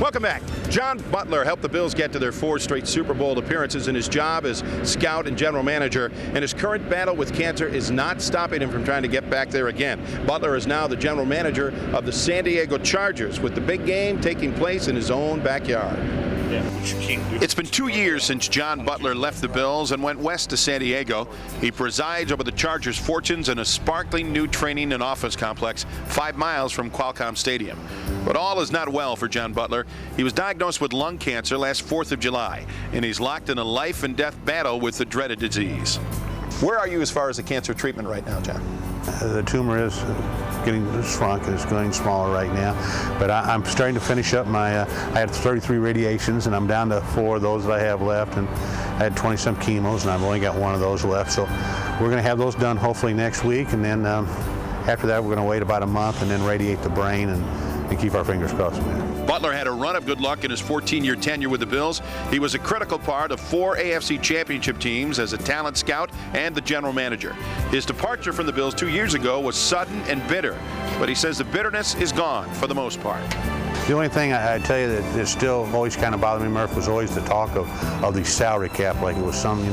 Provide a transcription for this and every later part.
Welcome back. John Butler helped the Bills get to their 4 straight Super Bowl appearances in his job as scout and general manager, and his current battle with cancer is not stopping him from trying to get back there again. Butler is now the general manager of the San Diego Chargers, with the big game taking place in his own backyard. It's been 2 years since John Butler left the Bills and went west to San Diego. He presides over the Chargers' fortunes in a sparkling new training and office complex 5 miles from Qualcomm Stadium. But all is not well for John Butler. He was diagnosed with lung cancer last 4th of July, and he's locked in a life and death battle with the dreaded disease. Where are you as far as the cancer treatment right now, John? The tumor is getting shrunk and it's going smaller right now, but I'm starting to finish up my, I had 33 radiations and I'm down to 4 of those that I have left, and I had 20-some chemos and I've only got 1 of those left, so we're going to have those done hopefully next week, and then after that we're going to wait about a month and then radiate the brain and keep our fingers crossed. Butler had a run of good luck in his 14-year tenure with the Bills. He was a critical part of 4 AFC championship teams as a talent scout and the general manager. His departure from the Bills 2 years ago was sudden and bitter, but he says the bitterness is gone for the most part. The only thing I tell you that is still always kind of bothered me, Murph, was always the talk of the salary cap, like it was some,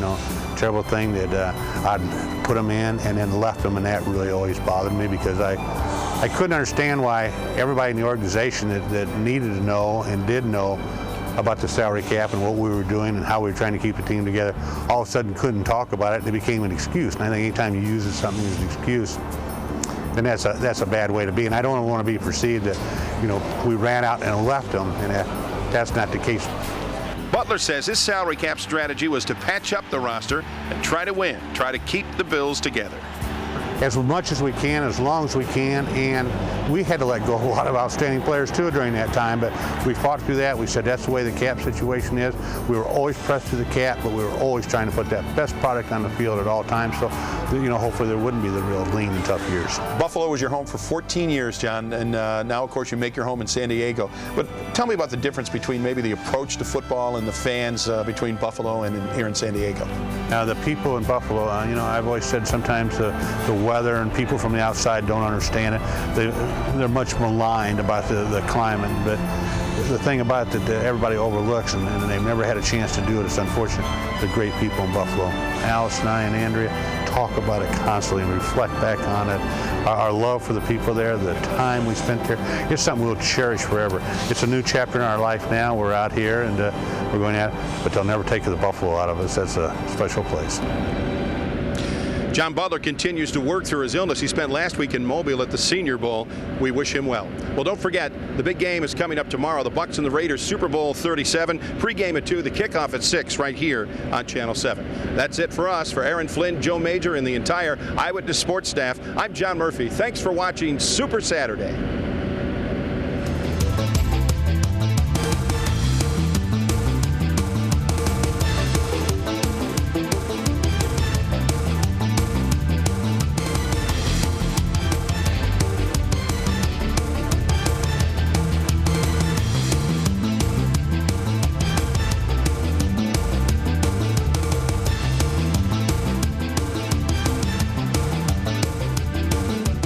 terrible thing that I'd put them in and then left them, and that really always bothered me because I couldn't understand why everybody in the organization that needed to know and did know about the salary cap and what we were doing and how we were trying to keep the team together, all of a sudden couldn't talk about it, and it became an excuse. And I think anytime you use something as an excuse, then that's a bad way to be. And I don't want to be perceived that, we ran out and left them, and that's not the case. Butler says his salary cap strategy was to patch up the roster and try to win, try to keep the Bills together. As much as we can, as long as we can, and we had to let go of a lot of outstanding players too during that time, but we fought through that. We said that's the way the cap situation is. We were always pressed to the cap, but we were always trying to put that best product on the field at all times, so hopefully there wouldn't be the real lean and tough years. Buffalo was your home for 14 years, John, and now of course you make your home in San Diego. But tell me about the difference between maybe the approach to football and the fans between Buffalo and here in San Diego. Now the people in Buffalo, I've always said sometimes the weather and people from the outside don't understand it. They're much maligned about the climate, but the thing about it that everybody overlooks, and they've never had a chance to do it, it's unfortunate, the great people in Buffalo. Alice and I and Andrea talk about it constantly and reflect back on it. Our love for the people there, the time we spent there, it's something we'll cherish forever. It's a new chapter in our life now. We're out here and we're going at it, but they'll never take the Buffalo out of us. That's a special place. John Butler continues to work through his illness. He spent last week in Mobile at the Senior Bowl. We wish him well. Well, don't forget, the big game is coming up tomorrow. The Bucs and the Raiders, Super Bowl 37. Pregame at 2, the kickoff at 6 right here on Channel 7. That's it for us. For Aaron Flynn, Joe Major, and the entire Eyewitness Sports staff, I'm John Murphy. Thanks for watching Super Saturday.